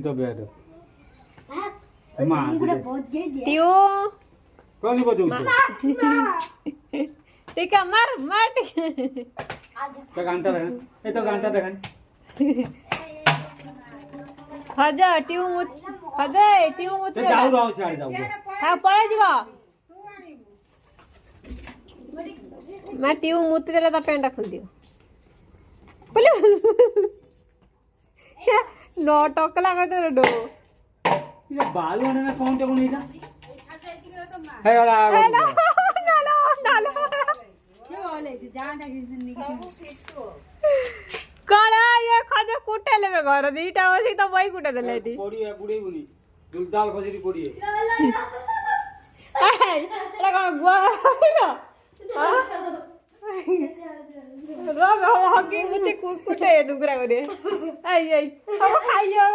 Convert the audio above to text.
तो बेड मां टियो कोनी बजू ठीक है मार मार तो घंटा देखन ए तो घंटा देखन खजा टियो मुत खजा टियो मुत तो जाऊ रहो छाड़ जाऊ हां पळे जीवा मैं टियो मुत देला ता पेंटा खोल दियो पले नो टोकला कहते डो ये बाल वाले ना कौन टेको नहीं था है वाला हेलो नालो नालो क्यों वाले जान था कि करा ये खजा कुटे लेबे घर दीटा होसी तो वही कुटे देले दी पोड़ी है गुड़ी गुनी दुल दाल खजरी पोड़ी है एड़ा कोन गुआ ना रो हॉकी मुझे कुटे डुगरा करे आई आई हम खाइयो